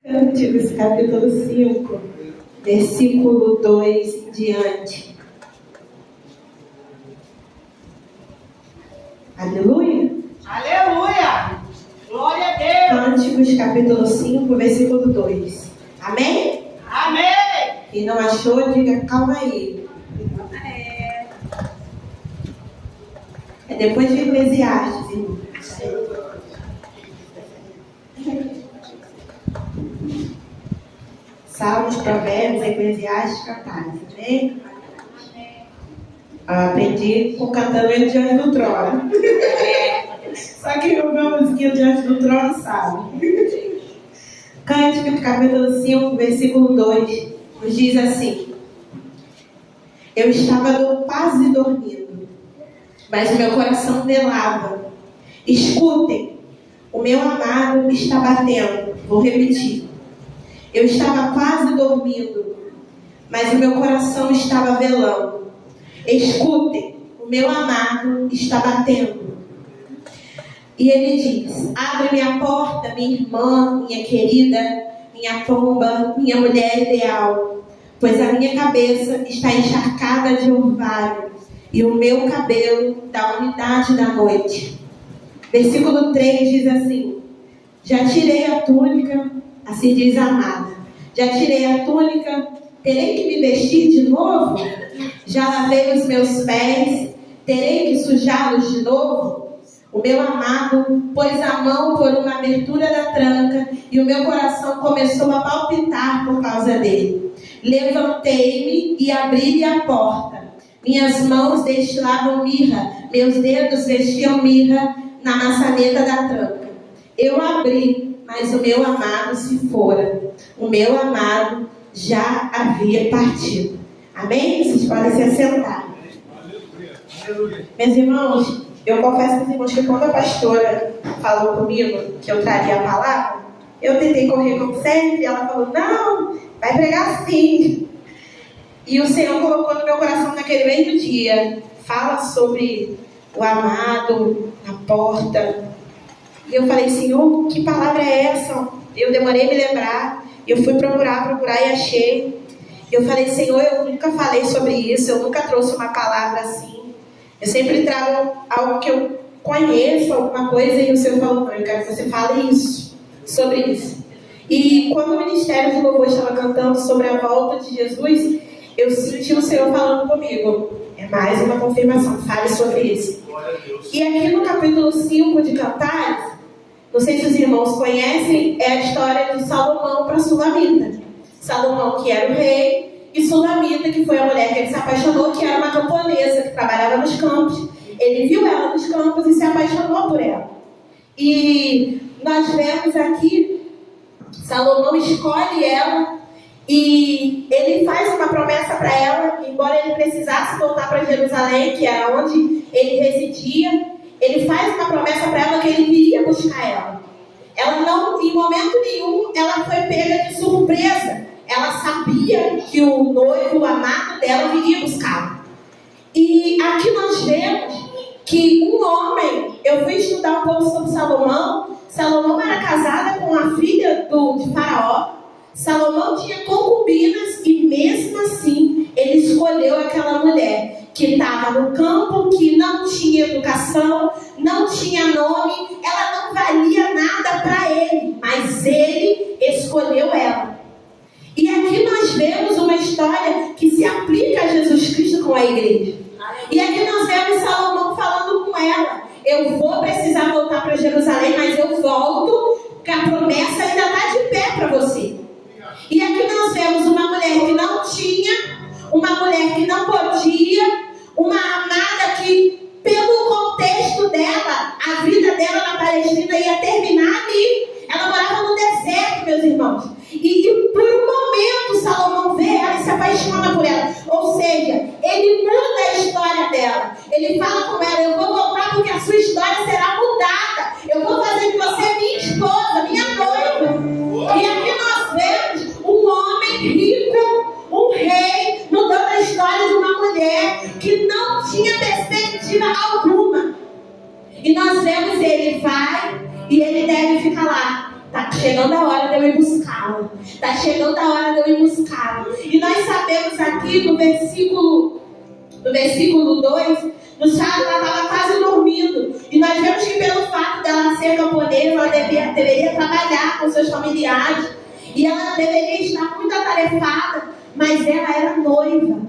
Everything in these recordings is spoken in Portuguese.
Cânticos, capítulo 5, versículo 2 em diante. Aleluia! Aleluia! Glória a Deus! Cânticos, capítulo 5, versículo 2. Amém? Amém! Quem não achou, diga calma aí. É depois de Eclesiastes, irmão. Salmos, Provérbios, Eclesiastes, Cantares. Amém? Aprendi cantando ele diante do trono. Só que eu ouviu a musiquinha diante do trono, sabe? Cântico, capítulo 5, versículo 2, nos diz assim: Eu estava quase dormindo, mas o meu coração velava. Escutem, o meu amado está batendo. Vou repetir. Eu estava quase dormindo, mas o meu coração estava velando. Escutem, o meu amado está batendo. E ele diz: Abre-me a porta, minha irmã, minha querida, minha pomba, minha mulher ideal, pois a minha cabeça está encharcada de orvalho e o meu cabelo da umidade da noite. Versículo 3 diz assim: Já tirei a túnica, assim diz a amada. Já tirei a túnica, terei que me vestir de novo? Já lavei os meus pés, terei que sujá-los de novo? O meu amado pôs a mão por uma abertura da tranca e o meu coração começou a palpitar por causa dele. Levantei-me e abri-lhe a porta. Minhas mãos destilavam mirra, meus dedos vestiam mirra na maçaneta da tranca. Eu abri, mas o meu amado se fora. O meu amado já havia partido. Amém? Vocês podem se assentar. Meus irmãos, eu confesso para os irmãos que quando a pastora falou comigo que eu traria a palavra, eu tentei correr como sempre, e ela falou: não, vai pregar sim. E o Senhor colocou no meu coração naquele mesmo dia: fala sobre o amado, a porta. E eu falei: Senhor, que palavra é essa? Eu demorei a me lembrar, eu fui procurar e achei. Eu falei: Senhor, eu nunca falei sobre isso, eu nunca trouxe uma palavra assim. Eu sempre trago algo que eu conheço, alguma coisa, e o Senhor falou: não, eu quero que você fale isso, sobre isso. E quando o Ministério de Louvor estava cantando sobre a volta de Jesus, eu senti o Senhor falando comigo: é mais uma confirmação, fale sobre isso. E aqui no capítulo 5 de Cantares, não sei se os irmãos conhecem, é a história de Salomão para Sulamita. Salomão, que era o rei, e Sulamita, que foi a mulher que ele se apaixonou, que era uma camponesa, que trabalhava nos campos. Ele viu ela nos campos e se apaixonou por ela. E nós vemos aqui, Salomão escolhe ela, e ele faz uma promessa para ela, embora ele precisasse voltar para Jerusalém, que era onde ele residia. Ele faz uma promessa para ela que ele viria buscar ela. Ela não, em momento nenhum, ela foi pega de surpresa. Ela sabia que o noivo, o amado dela, viria buscá-la. E aqui nós vemos que um homem, eu fui estudar um pouco sobre Salomão. Salomão era casada com a filha de Faraó. Salomão tinha concubinas e mesmo assim ele escolheu aquela mulher que estava no campo, que não tinha educação, não tinha nome, ela não valia nada para ele, mas ele escolheu ela. E aqui nós vemos uma história que se aplica a Jesus Cristo com a igreja. E aqui nós vemos Salomão falando com ela: eu vou precisar voltar para Jerusalém, mas eu volto, porque a promessa ainda está de pé para você. E aqui nós vemos uma mulher que não tinha, uma mulher que não podia, uma amada que, pelo contexto dela, a vida dela na Palestina ia terminar ali. Ela morava no deserto, meus irmãos. E por um momento Salomão vê ela e se apaixona por ela. Ou seja, ele muda a história dela. Ele fala com ela: eu vou voltar porque a sua história será mudada. Eu vou fazer de você minha esposa, minha noiva. E aqui nós vemos um homem rico, um rei, mudando a história de uma mulher que não tinha perspectiva alguma. E nós vemos ele vai e ele deve chegando a hora de eu ir buscá-la. Está chegando a hora de eu ir buscá-la. E nós sabemos aqui no versículo 2, nos fala que ela estava quase dormindo. E nós vemos que pelo fato dela ser camponesa, ela deveria trabalhar com seus familiares. E ela deveria estar muito atarefada, mas ela era noiva.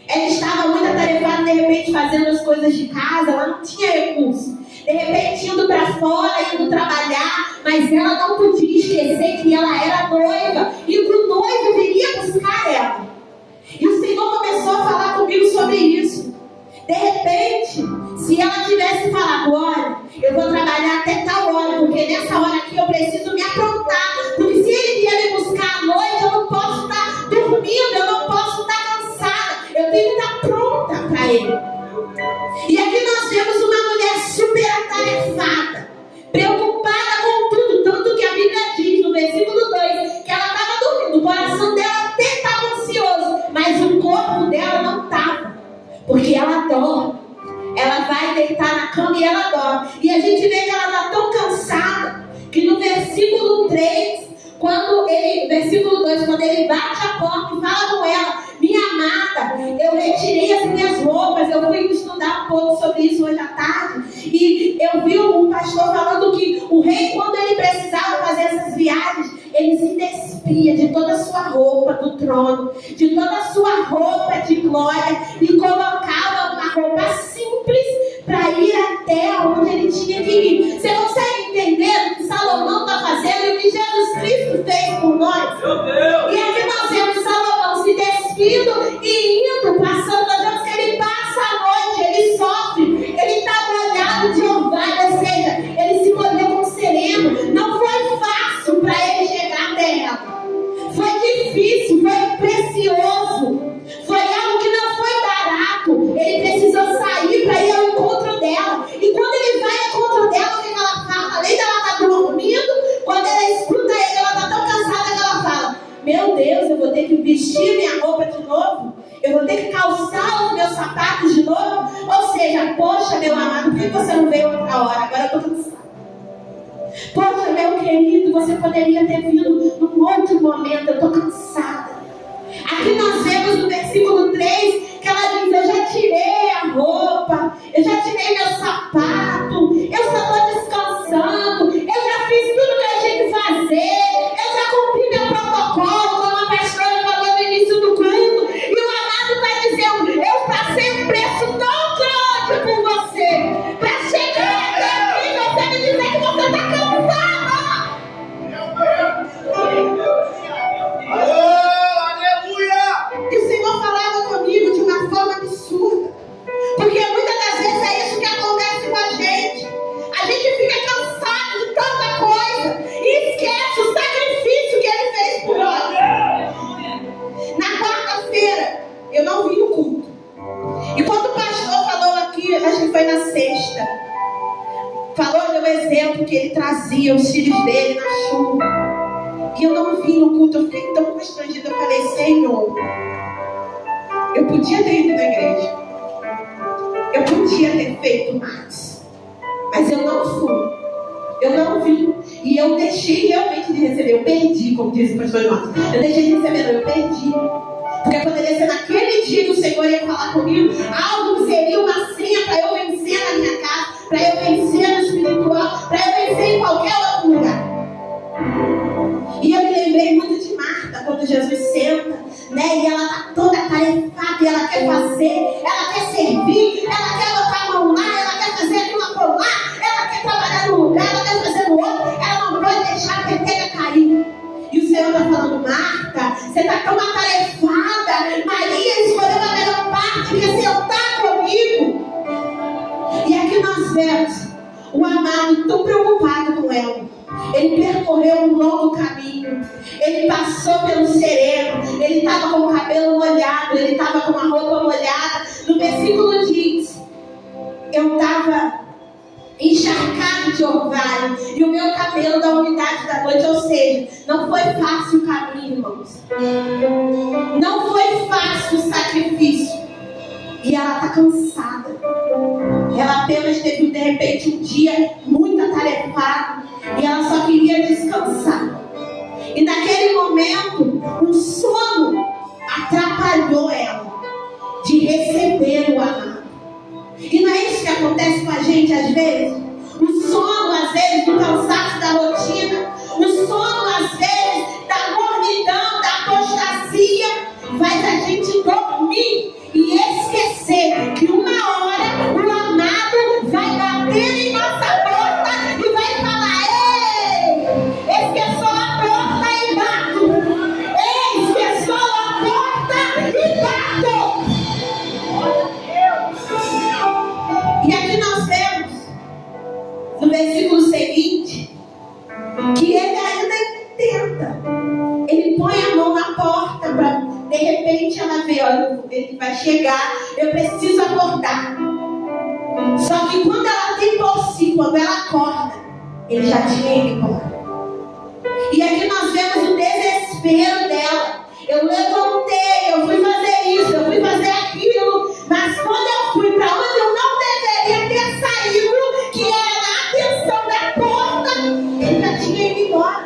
Ela estava muito atarefada, de repente, fazendo as coisas de casa, ela não tinha recurso. De repente, indo para fora, indo trabalhar, mas ela não podia esquecer que ela era noiva e que o noivo viria buscar ela. E o Senhor começou a falar comigo sobre isso. De repente, se ela tivesse falado, olha, eu vou trabalhar até tal hora, porque nessa hora aqui eu preciso me aprontar, porque se ele vier me buscar à noite, eu não posso estar dormindo, eu não posso estar cansada, eu tenho que estar pronta para ele. E aqui nós vemos uma mulher super atarefada, preocupada com tudo, tanto que a Bíblia diz no versículo 2, que ela estava dormindo, o coração dela até estava ansioso, mas o corpo dela não estava. Porque ela dorme, ela vai deitar na cama e ela dorme. E a gente vê que ela está tão cansada, que no versículo 3, versículo 2, quando ele bate a porta e fala com ela, minha amada, eu retirei as minhas roupas, eu fui estudar um pouco sobre isso hoje à tarde, e eu vi um pastor falando que o rei, quando ele precisava fazer essas viagens, ele se despia de toda a sua roupa do trono, de toda a sua roupa de glória, e colocava uma roupa simples para ir até onde ele tinha que ir. Você consegue entender o que Salomão está fazendo e o que Jesus Cristo fez por nós? E aqui nós vemos Salomão se despindo e indo, passando, nós vemos que ele passa a noite, ele sofre, ele está molhado de orvalho, ou seja, ele se molhou com sereno. Não foi fácil para ele chegar até ela. Foi difícil, foi precioso, foi algo que não foi barato. Ele precisou sair para ir ao encontro dela. E quando ele vai ao encontro dela, o que ela fala? Além dela estar dormindo, quando ela escuta ele, ela está tão cansada que ela fala, meu Deus, eu vou ter que vestir minha roupa de novo? Eu vou ter que calçar os meus sapatos de novo? Ou seja, poxa, meu amado, por que você não veio outra hora? Agora eu estou cansada. Poxa, meu querido, você poderia ter vindo num outro momento, eu estou cansada. Aqui nós vemos no versículo 3 que ela diz, eu já tirei a roupa, eu já tirei meu sapato, eu só estou descansando, eu já fiz tudo que eu tinha que fazer, eu já cumpri meu protocolo, como a pastora falou no início do culto, e o amado está dizendo, eu passei um preço tão grande por você, para chegar até aqui, você me dizer que você está cansado. E o Senhor falava comigo de uma forma absurda, porque muitas das vezes é isso que acontece com a gente. A gente fica cansado de tanta coisa e esquece o sacrifício que Ele fez por nós. Na quarta-feira eu não vim no culto, e quando o pastor falou aqui, acho que foi na sexta, falou do exemplo que ele trazia os filhos dele na chuva, e eu não vim no culto. Eu fiquei tão constrangida. Eu falei, Senhor, eu podia ter ido na igreja, eu podia ter feito mais, mas eu não fui, eu não vim. E eu deixei realmente de receber. Eu perdi, como diz o pastor João. Eu deixei de receber, eu perdi. Porque poderia ser naquele dia que o Senhor ia falar comigo, algo que seria uma senha para eu vencer na minha casa, para eu vencer no espiritual, para eu vencer em qualquer outro lugar. E eu me lembrei muito de Marta, quando Jesus senta, né? E ela está toda atarefada, e ela quer fazer, ela quer servir, ela quer botar a mão lá, ela quer fazer aquilo lá, ela quer trabalhar num lugar, ela quer fazer no outro, ela não pode deixar a peteca cair. E o Senhor está falando, Marta, você está tão atarefada, Maria escolheu a melhor parte, que é sentar comigo. E aqui nós vemos o amado tão preocupado com ela. Ele percorreu um longo caminho, ele passou pelo sereno, ele estava com o cabelo molhado, ele estava com a roupa molhada. No versículo diz, eu estava encharcado de orvalho e o meu cabelo da umidade da noite. Ou seja, não foi fácil o caminho, irmãos, não foi fácil o sacrifício. E ela está cansada, ela apenas teve de repente um dia muito atarefado e ela só queria descansar. naquele momento, o sono atrapalhou ela de receber o amado. E não é isso que acontece com a gente às vezes? O sono, às vezes, do cansaço da rotina, o sono, às vezes, da gordidão, da apostasia, faz a gente dormir e esquecer que uma hora o amado vai bater em nossa porta e vai falar: ei, esqueceu a porta e bato. Ei, esqueceu a porta e bato. E aqui nós vemos, no versículo seguinte, que ele ainda tenta. Ele põe a mão na porta para, de repente, ela vê: olha, ele vai chegar, eu preciso acordar. Só que quando ela tem por si, quando ela acorda, ele já tinha ido embora. E aqui nós vemos o desespero dela. Eu levantei, eu fui fazer isso, eu fui fazer aquilo, mas quando eu fui para onde eu não deveria ter saído, que era na atenção da porta, ele já tinha ido embora.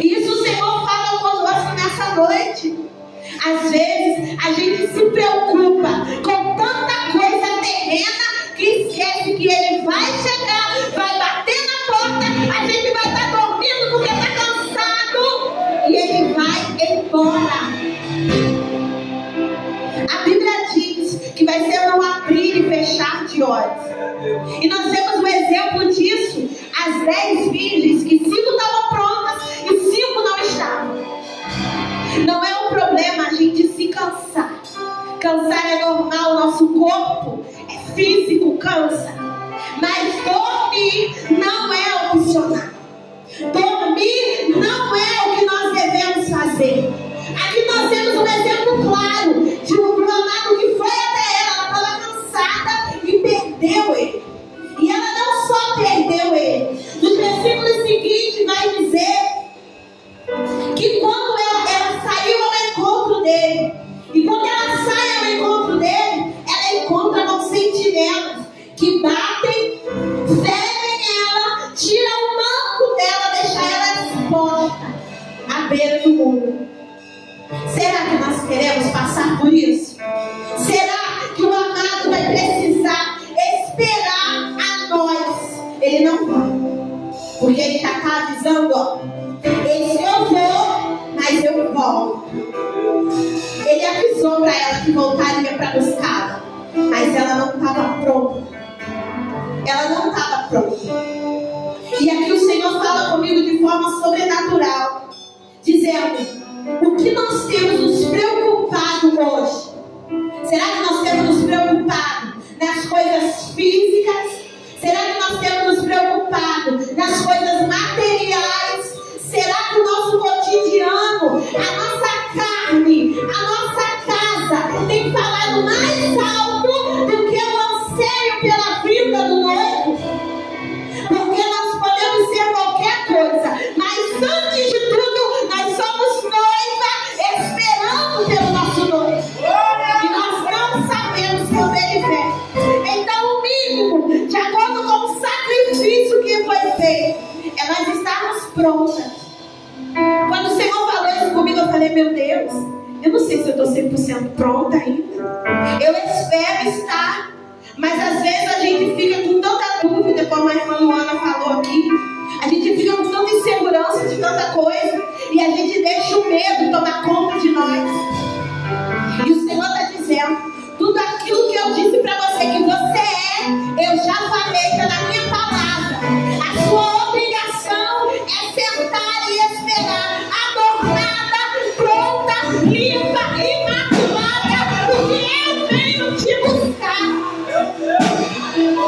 E isso o Senhor fala conosco nessa noite. Às vezes a gente se preocupa com tanta coisa terrena que esquece que ele vai chegar, vai bater na porta, a gente vai estar dormindo porque está cansado e ele vai embora. A Bíblia diz que vai ser um abrir e fechar de olhos. E nós temos um exemplo disso: as 10 virgens, que 5 estavam prontas e 5 não estavam. Não é um problema a gente se cansar. Cansar é normal, nosso corpo é físico, cansa. Mas dormir não é opcional. Dormir não é o que nós devemos fazer. Aqui nós temos um exemplo claro de um amado que foi até ela estava cansada e perdeu ele. E ela não só perdeu ele. Nos versículos seguintes vai dizer que quando ela saiu ao encontro dele, e quando ela sai ao encontro dele, ela encontra com sentinelas que batem, ferem ela, tiram o manto dela, deixam ela exposta à beira do muro. Será que nós queremos passar por isso? Será que o amado vai precisar esperar a nós? Ele não vai, porque ele já está avisando: ó, esse eu vou, mas eu volto. Ele avisou para ela que voltaria para buscá-la, mas ela não estava pronta. Ela não estava pronta. E aqui o Senhor fala comigo de forma sobrenatural, dizendo: o que nós temos nos preocupado hoje? Será que nós temos nos preocupado nas coisas físicas? Será que nós temos nos preocupado nas coisas materiais? Será que o nosso cotidiano, a nossa carne, a nossa casa tem falado mais alto do que o anseio pela vida do noivo? Porque nós podemos ser qualquer coisa, mas antes de tudo, nós somos noiva esperando pelo nosso noivo. E nós não sabemos quando ele vem. Então, o mínimo, de acordo com o sacrifício que foi feito, é nós estarmos prontas. Quando o Senhor falou isso comigo, eu falei: meu Deus, eu não sei se eu estou 100% pronta ainda. Eu espero estar, mas às vezes a gente fica com tanta dúvida, como a irmã Luana falou aqui. A gente fica com tanta insegurança de tanta coisa, e a gente deixa o medo tomar conta de nós. E o Senhor está dizendo: tudo aquilo que eu disse para você que você é, eu já falei, está na minha palavra. A sua obrigação é sentar e esperar, adornada, pronta, limpa, imaculada, porque eu venho te buscar.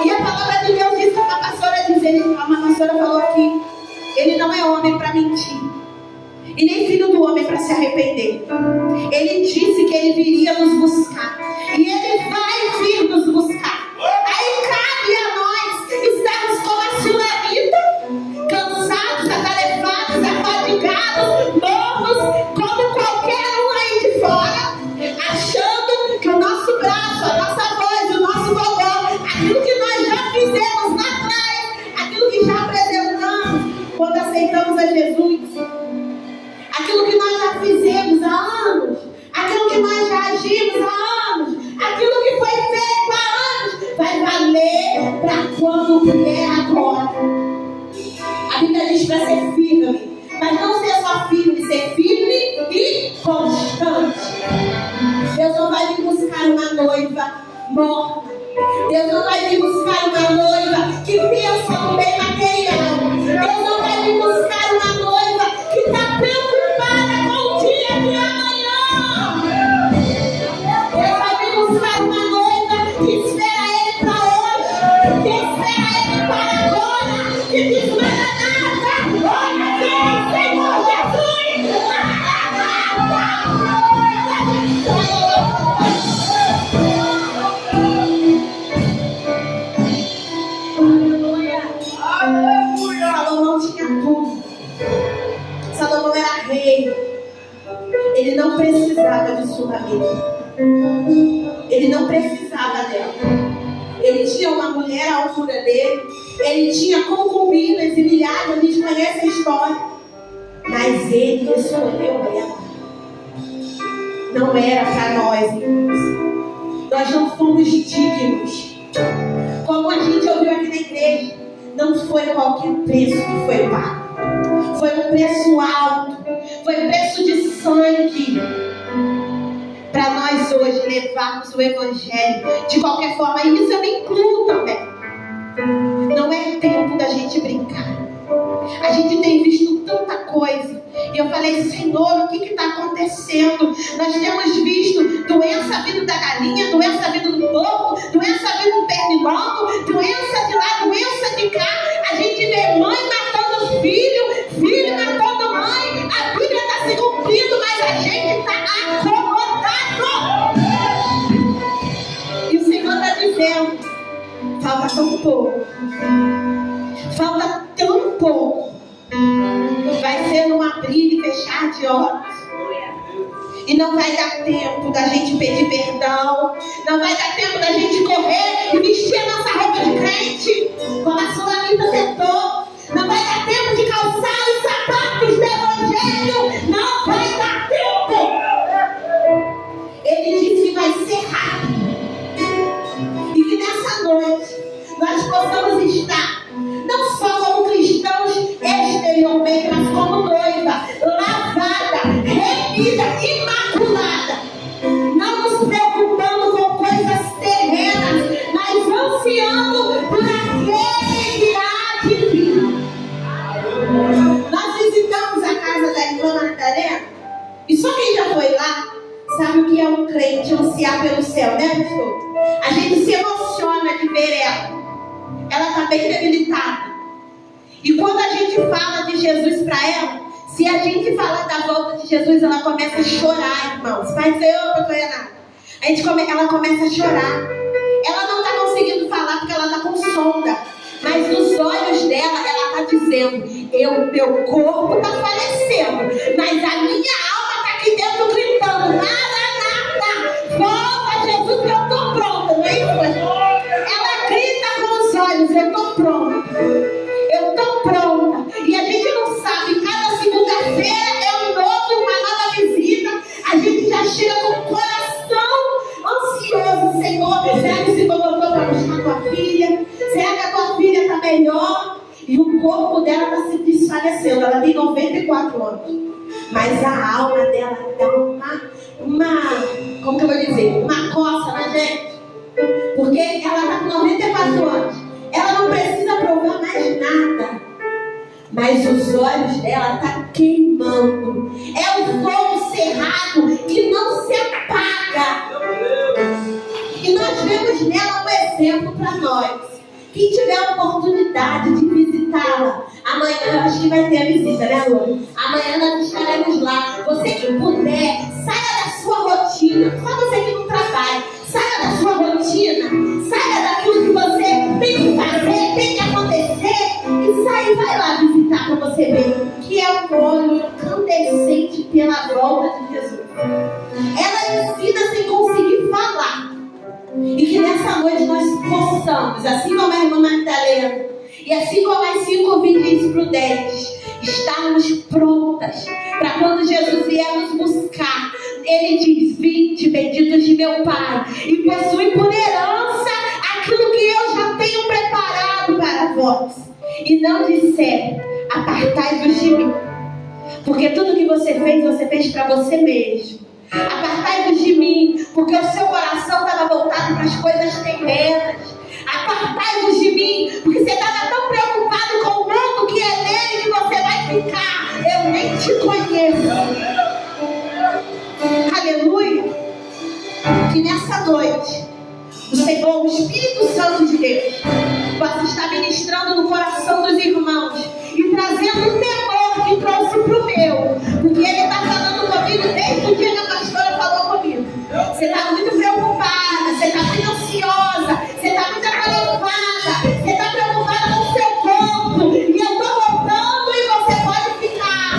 E a palavra de Deus diz, como a pastora diz, a pastora falou aqui: ele não é homem para mentir, e nem filho do homem para se arrepender. Ele disse que ele viria nos buscar, e ele vai vir nos buscar. Aí cabe a nós estarmos como a Sulamita, cansados, atarefados, afadigados, mornos, como qualquer um aí de fora, achando que o nosso braço, a nossa voz, o nosso gogó, aquilo que nós já fizemos lá atrás, aquilo que já apresentamos quando aceitamos a Jesus, aquilo que nós já fizemos há anos, aquilo que nós já agimos há anos, aquilo que foi feito há anos, vai valer para quando vier agora. A Bíblia diz para ser firme, mas não ser só firme, ser firme e constante. Deus não vai vir buscar uma noiva morta. Deus não vai vir buscar uma noiva que pensa no bem material. Deus não vai vir buscar uma noiva que está preocupada com o dia de amanhã. Deus vai vir buscar uma noiva que espera Ele para hoje, que espera Ele para agora, que diz: Maranata, glória a Deus, Senhor Jesus. Salomão tinha tudo. Salomão era rei. Ele não precisava de Sunamita. Ele não precisava dela. Ele tinha uma mulher à altura dele. Ele tinha concubinas e milhares. A gente conhece a história. Mas ele escolheu ela. Não era para nós, irmãos. Nós não fomos dignos. Como a gente ouviu aqui na igreja, não foi qualquer preço que foi pago. Foi um preço alto. Foi um preço de sangue. Para nós hoje levarmos o evangelho de qualquer forma. E isso eu me incluo também. Não é tempo da gente brincar. A gente tem visto tanta coisa. E eu falei: Senhor, o que está acontecendo? Nós temos visto doença vindo da galinha, doença vindo do porco, doença vindo do pernilongo, doença de lá, doença de cá. A gente vê mãe matando filho, filho matando mãe. A Bíblia está se cumprindo, mas a gente está acomodado. E o Senhor está dizendo: falta tão pouco. Falta tão pouco. Vai ser num abrir e fechar de olhos. E não vai dar tempo da gente pedir perdão. Não vai dar tempo da gente correr e vestir a nossa roupa de crente, como a Sulamita tentou. Não vai dar tempo de calçar os sapatos do evangelho. Não vai dar tempo. Ele disse que vai ser rápido. E que nessa noite nós possamos estar não só como cristãos exteriormente, mas como noiva, lavada, remida, imaculada, não nos preocupando com coisas terrenas, mas ansiando por aquele que há de vir. Nós visitamos a casa da irmã Madalena, e só quem já foi lá sabe o que é um crente ansiar pelo céu, né, pastor? A gente se emociona de ver ela. Ela está bem debilitada. E quando a gente fala de Jesus para ela, se a gente falar da volta de Jesus, ela começa a chorar, irmãos. Vai dizer: ô, pastor Renato. Ela começa a chorar. Ela não está conseguindo falar porque ela está com sonda. Mas nos olhos dela, ela está dizendo: meu corpo está falecendo, mas a minha alma está aqui dentro gritando: Maranata, volta Jesus, que eu estou pronta. Não é isso, pastor? Ela grita com os olhos: eu estou pronta. Eu estou pronta. E a gente não sabe, cada segunda-feira é um novo, uma nova visita. A gente já chega com o coração ansioso: Senhor, será que o Senhor voltou para buscar tua filha? Será que a tua filha está melhor? E o corpo dela está se desfalecendo. Ela tem 94 anos. Mas a alma dela dá como que eu vou dizer? Uma coça na gente. Porque ela está com 94 anos. Ela não precisa provar mais nada. Mas os olhos dela estão queimando. É um fogo cerrado que não se apaga. E nós vemos nela um exemplo para nós. Quem tiver a oportunidade de visitá-la, amanhã eu acho que vai ter a visita, né, Lu? Amanhã nós estaremos lá. Você que puder, saia da sua rotina. Só você que não trabalha, saia da sua rotina. Saia daquilo que você tem que fazer, tem que acontecer. E sai e vai lá visitar para você ver que é um olho incandescente pela volta de Jesus. Ela ensina sem conseguir falar. E que nessa noite nós possamos, assim como a irmã Magdalena, e assim como as 5 virgens prudentes, estarmos prontas para quando Jesus vier nos buscar. Ele diz: vinde, benditos de meu Pai, e possuem por herança aquilo que eu já tenho preparado para vós. E não disser: apartai-vos de mim, porque tudo que você fez para você mesmo. Apartai-vos de mim, porque o seu coração estava voltado para as coisas terrenas. Apartai-vos de mim, porque você estava tão preocupado com o mundo que é nele que você vai ficar. Eu nem te conheço. Aleluia. Que nessa noite o Senhor, o Espírito Santo de Deus, possa estar ministrando no coração dos irmãos e trazendo um temor que trouxe para o meu, porque Ele está falando comigo desde o dia que a pastora falou comigo. Você está muito preocupada, você está muito ansiosa, você está muito atarefada, você está preocupada com o seu corpo, e eu estou voltando e você pode ficar.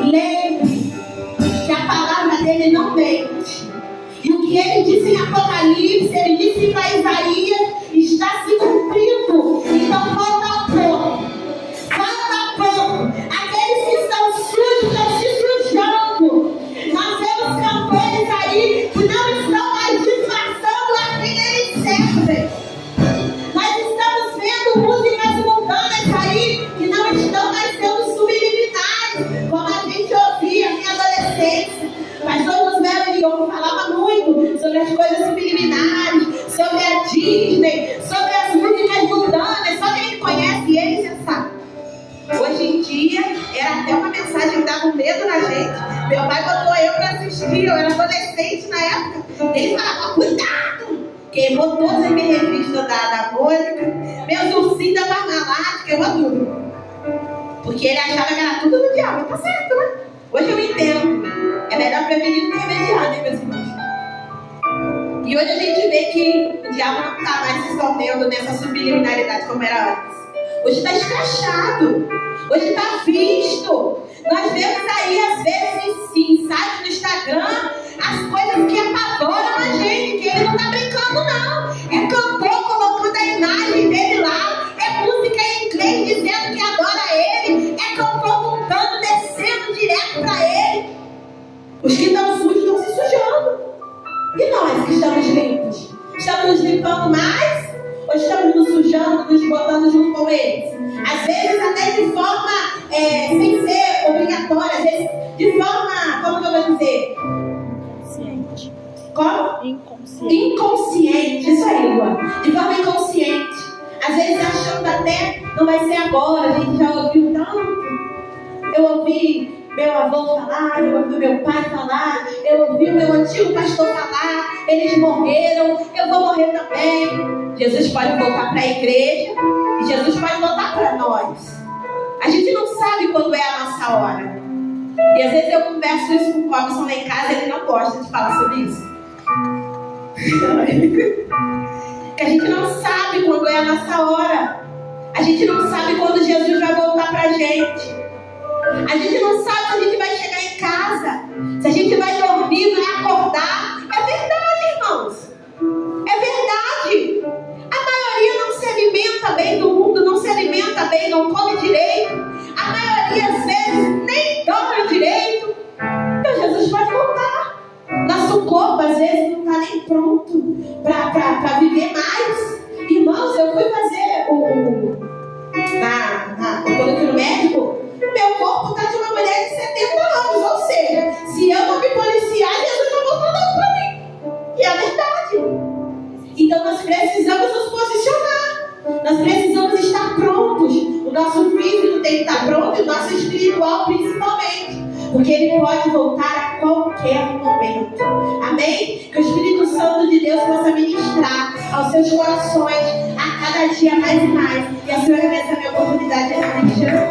Lembre que a palavra dele não mente. E o que ele disse em Apocalipse, ele disse para Isaías, está se cumprindo. Então falta pouco. Falta pouco. Aqueles que estão sujos estão se sujando. Nós vemos cantores aí que não estão mais disfarçando a quem eles servem. Nós estamos vendo músicas mundanas aí que não estão mais sendo subliminares, como a gente ouvia na minha adolescência. Mas todos meus amigos falavam muito sobre as coisas subliminares, sobre a Disney, sobre as músicas mundanas. Só quem conhece eles já sabe. Hoje em dia, era até uma mensagem que dava um medo na gente. Meu pai botou eu para assistir, eu era adolescente na época. Ele falava: cuidado! Queimou todas as minhas revistas da Mônica, meus ursinhos da Parmalat, queimou tudo. Porque ele achava que era tudo do diabo. Tá certo, né? Hoje eu entendo. É melhor prevenir do que remediar, né, meus irmãos? E hoje a gente vê que o diabo não está mais se escondendo nessa subliminaridade como era antes. Hoje está escrachado. Hoje está visto. Nós vemos aí, às vezes, em sites do Instagram, as coisas que apavoram a gente, que ele não está brincando, não. É cantor colocando a imagem dele lá. É música em inglês dizendo que adora ele. É cantor montando, descendo direto para ele. Os que estão sujos estão se sujando. E nós que estamos limpos? Estamos nos limpando mais? Ou estamos nos sujando, nos botando junto com eles? Às vezes até de forma, sem ser obrigatória. Às vezes de forma, como que eu vou dizer? Inconsciente. Como? Inconsciente. Inconsciente, isso aí, Luan. De forma inconsciente. Às vezes achando até, não vai ser agora, a gente já ouviu tanto. Eu ouvi meu avô falar, eu ouvi meu pai falar, eu ouvi o meu antigo pastor falar, eles morreram, eu vou morrer também. Jesus pode voltar para a igreja e Jesus pode voltar para nós. A gente não sabe quando é a nossa hora. E às vezes eu converso isso com o Robson lá em casa, ele não gosta de falar sobre isso. Que a gente não sabe quando é a nossa hora. A gente não sabe quando Jesus vai voltar para a gente. A gente não sabe se a gente vai chegar em casa, se a gente vai dormir, vai acordar. É verdade, irmãos. É verdade. A maioria não se alimenta bem do mundo, não se alimenta bem, não come direito. A maioria, às vezes, nem dorme direito. Então Jesus pode voltar. Nosso corpo, às vezes, não está nem pronto para viver mais. Irmãos, eu fui fazer quando eu fui no médico, o meu corpo está de uma mulher de 70 anos. Ou seja, se eu não me policiar, Jesus não voltou não para mim. E é verdade. Então nós precisamos nos posicionar. Nós precisamos estar prontos. O nosso físico tem que estar pronto e o nosso espiritual principalmente. Porque ele pode voltar a qualquer momento. Amém? Que o Espírito Santo de Deus possa ministrar aos seus corações a cada dia mais e mais. E a Senhora, nessa minha oportunidade, é de Jesus.